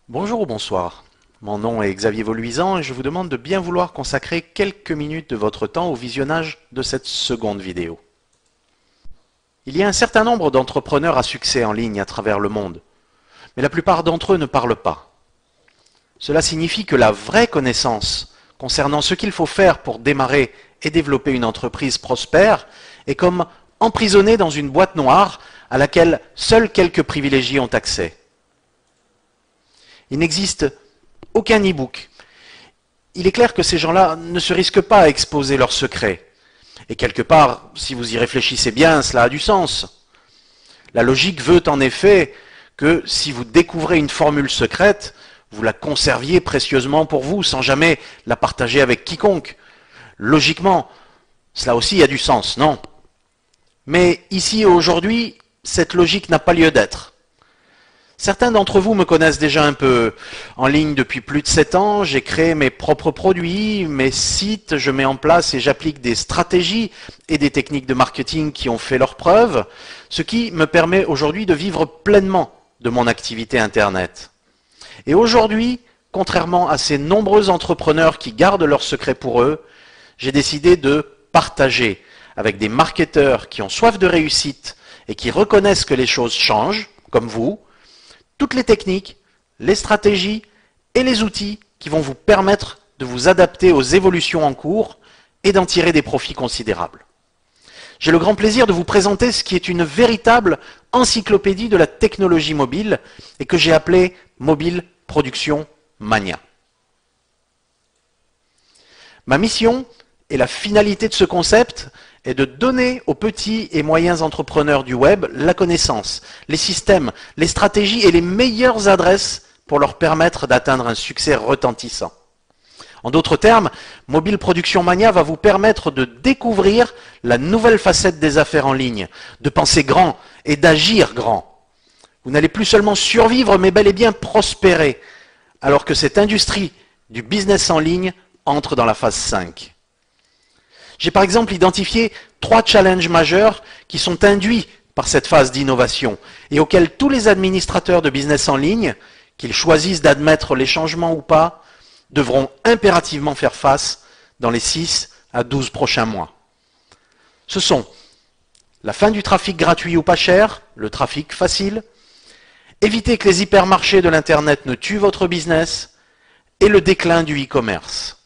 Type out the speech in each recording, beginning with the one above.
Bonjour ou bonsoir. Mon nom est Xavier Voluisan et je vous demande de bien vouloir consacrer quelques minutes de votre temps au visionnage de cette seconde vidéo. Il y a un certain nombre d'entrepreneurs à succès en ligne à travers le monde, mais la plupart d'entre eux ne parlent pas. Cela signifie que la vraie connaissance concernant ce qu'il faut faire pour démarrer et développer une entreprise prospère est comme emprisonnée dans une boîte noire à laquelle seuls quelques privilégiés ont accès. Il n'existe aucun e-book. Il est clair que ces gens-là ne se risquent pas à exposer leurs secrets. Et quelque part, si vous y réfléchissez bien, cela a du sens. La logique veut en effet que si vous découvrez une formule secrète, vous la conserviez précieusement pour vous, sans jamais la partager avec quiconque. Logiquement, cela aussi a du sens, non? Mais ici, aujourd'hui, cette logique n'a pas lieu d'être. Certains d'entre vous me connaissent déjà un peu. En ligne depuis plus de 7 ans, j'ai créé mes propres produits, mes sites, je mets en place et j'applique des stratégies et des techniques de marketing qui ont fait leurs preuves, ce qui me permet aujourd'hui de vivre pleinement de mon activité Internet. Et aujourd'hui, contrairement à ces nombreux entrepreneurs qui gardent leurs secrets pour eux, j'ai décidé de partager avec des marketeurs qui ont soif de réussite et qui reconnaissent que les choses changent, comme vous, toutes les techniques, les stratégies et les outils qui vont vous permettre de vous adapter aux évolutions en cours et d'en tirer des profits considérables. J'ai le grand plaisir de vous présenter ce qui est une véritable encyclopédie de la technologie mobile et que j'ai appelée Mobile Production Mania. Ma mission et la finalité de ce concept est de donner aux petits et moyens entrepreneurs du web la connaissance, les systèmes, les stratégies et les meilleures adresses pour leur permettre d'atteindre un succès retentissant. En d'autres termes, Mobile Production Mania va vous permettre de découvrir la nouvelle facette des affaires en ligne, de penser grand et d'agir grand. Vous n'allez plus seulement survivre, mais bel et bien prospérer, alors que cette industrie du business en ligne entre dans la phase 5. J'ai par exemple identifié 3 challenges majeurs qui sont induits par cette phase d'innovation et auxquels tous les administrateurs de business en ligne, qu'ils choisissent d'admettre les changements ou pas, devront impérativement faire face dans les 6 à 12 prochains mois. Ce sont la fin du trafic gratuit ou pas cher, le trafic facile, éviter que les hypermarchés de l'Internet ne tuent votre business et le déclin du e-commerce.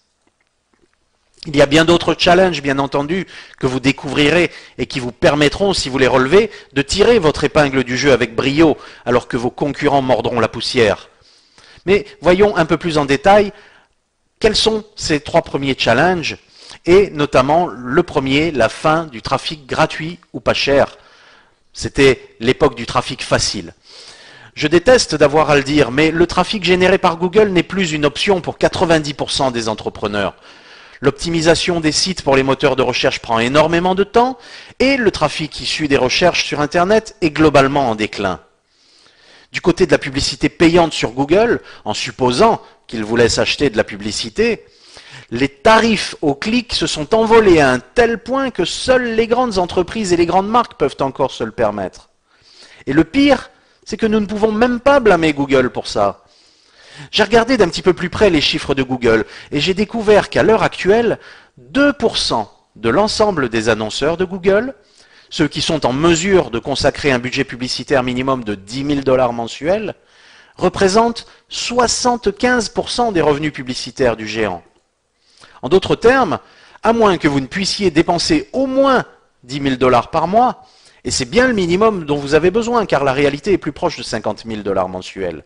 Il y a bien d'autres challenges, bien entendu, que vous découvrirez et qui vous permettront, si vous les relevez, de tirer votre épingle du jeu avec brio, alors que vos concurrents mordront la poussière. Mais voyons un peu plus en détail quels sont ces 3 premiers challenges, et notamment le premier, la fin du trafic gratuit ou pas cher. C'était l'époque du trafic facile. Je déteste d'avoir à le dire, mais le trafic généré par Google n'est plus une option pour 90% des entrepreneurs. L'optimisation des sites pour les moteurs de recherche prend énormément de temps et le trafic issu des recherches sur Internet est globalement en déclin. Du côté de la publicité payante sur Google, en supposant qu'il vous laisse acheter de la publicité, les tarifs au clic se sont envolés à un tel point que seules les grandes entreprises et les grandes marques peuvent encore se le permettre. Et le pire, c'est que nous ne pouvons même pas blâmer Google pour ça. J'ai regardé d'un petit peu plus près les chiffres de Google et j'ai découvert qu'à l'heure actuelle, 2% de l'ensemble des annonceurs de Google, ceux qui sont en mesure de consacrer un budget publicitaire minimum de 10 000 $ mensuels, représentent 75% des revenus publicitaires du géant. En d'autres termes, à moins que vous ne puissiez dépenser au moins 10 000 $ par mois, et c'est bien le minimum dont vous avez besoin car la réalité est plus proche de 50 000 $ mensuels,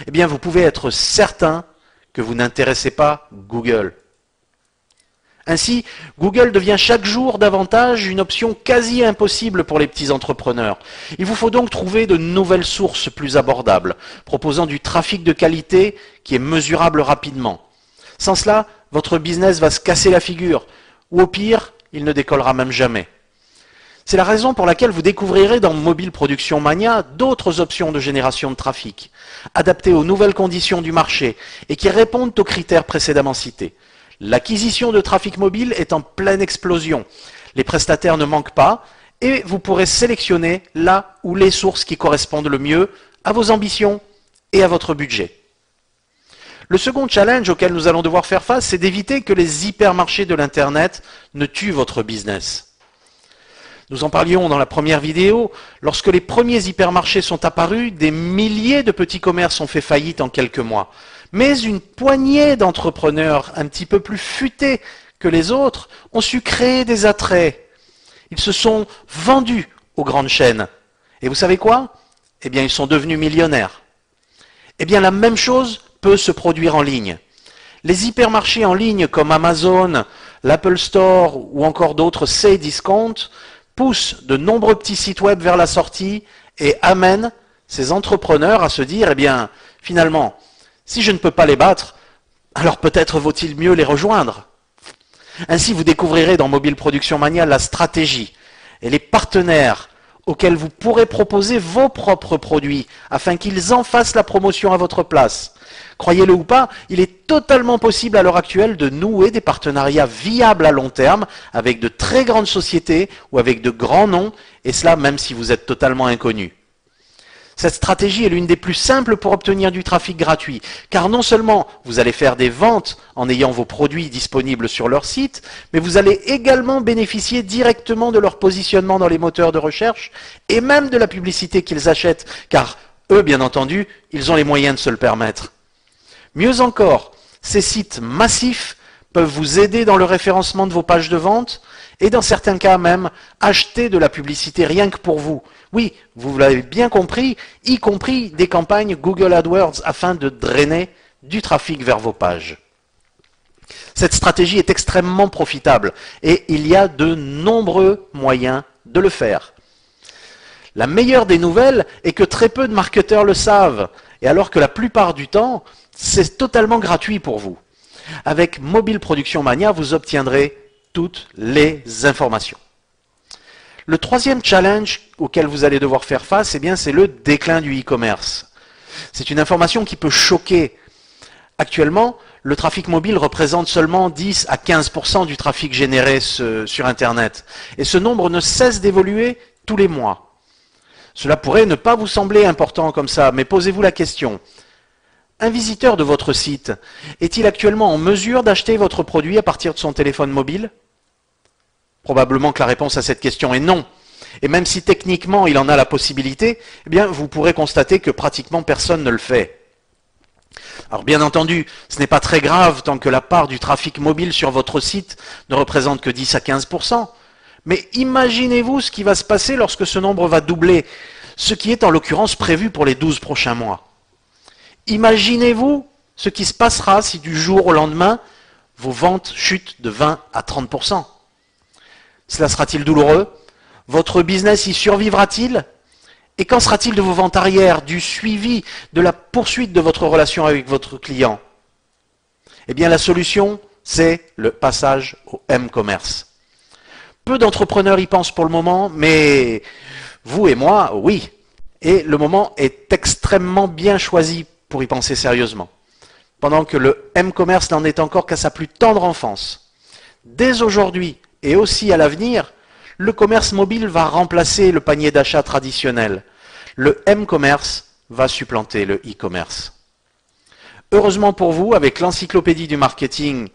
eh bien vous pouvez être certain que vous n'intéressez pas Google. Ainsi, Google devient chaque jour davantage une option quasi impossible pour les petits entrepreneurs. Il vous faut donc trouver de nouvelles sources plus abordables, proposant du trafic de qualité qui est mesurable rapidement. Sans cela, votre business va se casser la figure, ou au pire, il ne décollera même jamais. C'est la raison pour laquelle vous découvrirez dans Mobile Production Mania d'autres options de génération de trafic, adaptées aux nouvelles conditions du marché et qui répondent aux critères précédemment cités. L'acquisition de trafic mobile est en pleine explosion. Les prestataires ne manquent pas et vous pourrez sélectionner là où les sources qui correspondent le mieux à vos ambitions et à votre budget. Le second challenge auquel nous allons devoir faire face, c'est d'éviter que les hypermarchés de l'Internet ne tuent votre business. Nous en parlions dans la première vidéo. Lorsque les premiers hypermarchés sont apparus, des milliers de petits commerces ont fait faillite en quelques mois. Mais une poignée d'entrepreneurs un petit peu plus futés que les autres ont su créer des attraits. Ils se sont vendus aux grandes chaînes. Et vous savez quoi? Eh bien, ils sont devenus millionnaires. Eh bien, la même chose peut se produire en ligne. Les hypermarchés en ligne comme Amazon, l'Apple Store ou encore d'autres Cdiscount poussent de nombreux petits sites web vers la sortie et amènent ces entrepreneurs à se dire, eh bien, finalement, si je ne peux pas les battre, alors peut-être vaut-il mieux les rejoindre. Ainsi, vous découvrirez dans Mobile Production Mania la stratégie et les partenaires auxquels vous pourrez proposer vos propres produits afin qu'ils en fassent la promotion à votre place. Croyez-le ou pas, il est totalement possible à l'heure actuelle de nouer des partenariats viables à long terme avec de très grandes sociétés ou avec de grands noms, et cela même si vous êtes totalement inconnu. Cette stratégie est l'une des plus simples pour obtenir du trafic gratuit, car non seulement vous allez faire des ventes en ayant vos produits disponibles sur leur site, mais vous allez également bénéficier directement de leur positionnement dans les moteurs de recherche et même de la publicité qu'ils achètent, car eux, bien entendu, ils ont les moyens de se le permettre. Mieux encore, ces sites massifs peuvent vous aider dans le référencement de vos pages de vente et dans certains cas même acheter de la publicité rien que pour vous. Oui, vous l'avez bien compris, y compris des campagnes Google AdWords afin de drainer du trafic vers vos pages. Cette stratégie est extrêmement profitable et il y a de nombreux moyens de le faire. La meilleure des nouvelles est que très peu de marketeurs le savent, et alors que la plupart du temps, c'est totalement gratuit pour vous. Avec Mobile Production Mania, vous obtiendrez toutes les informations. Le troisième challenge auquel vous allez devoir faire face, eh bien, c'est le déclin du e-commerce. C'est une information qui peut choquer. Actuellement, le trafic mobile représente seulement 10 à 15% du trafic généré sur Internet. Et ce nombre ne cesse d'évoluer tous les mois. Cela pourrait ne pas vous sembler important comme ça, mais posez-vous la question. Un visiteur de votre site est-il actuellement en mesure d'acheter votre produit à partir de son téléphone mobile? Probablement que la réponse à cette question est non. Et même si techniquement il en a la possibilité, eh bien vous pourrez constater que pratiquement personne ne le fait. Alors bien entendu, ce n'est pas très grave tant que la part du trafic mobile sur votre site ne représente que 10 à 15%. Mais imaginez-vous ce qui va se passer lorsque ce nombre va doubler, ce qui est en l'occurrence prévu pour les 12 prochains mois. Imaginez-vous ce qui se passera si du jour au lendemain, vos ventes chutent de 20 à 30%. Cela sera-t-il douloureux? Votre business y survivra-t-il? Et qu'en sera-t-il de vos ventes arrière, du suivi, de la poursuite de votre relation avec votre client? Eh bien la solution, c'est le passage au m-commerce. Peu d'entrepreneurs y pensent pour le moment, mais vous et moi, oui. Et le moment est extrêmement bien choisi pour y penser sérieusement. Pendant que le m-commerce n'en est encore qu'à sa plus tendre enfance. Dès aujourd'hui et aussi à l'avenir, le commerce mobile va remplacer le panier d'achat traditionnel. Le m-commerce va supplanter le e-commerce. Heureusement pour vous, avec l'encyclopédie du marketing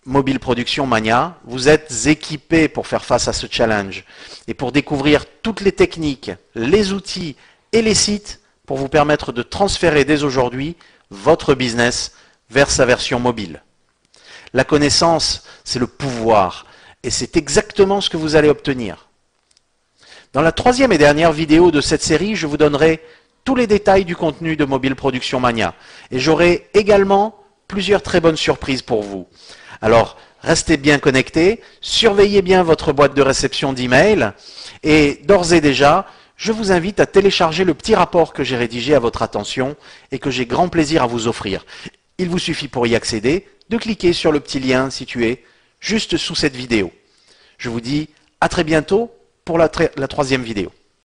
Mobile Production Mania, vous êtes équipés pour faire face à ce challenge et pour découvrir toutes les techniques, les outils et les sites pour vous permettre de transférer dès aujourd'hui votre business vers sa version mobile. La connaissance, c'est le pouvoir et c'est exactement ce que vous allez obtenir. Dans la troisième et dernière vidéo de cette série, je vous donnerai tous les détails du contenu de Mobile Production Mania et j'aurai également plusieurs très bonnes surprises pour vous. Alors, restez bien connectés, surveillez bien votre boîte de réception d'email et d'ores et déjà, je vous invite à télécharger le petit rapport que j'ai rédigé à votre attention et que j'ai grand plaisir à vous offrir. Il vous suffit pour y accéder de cliquer sur le petit lien situé juste sous cette vidéo. Je vous dis à très bientôt pour la troisième vidéo.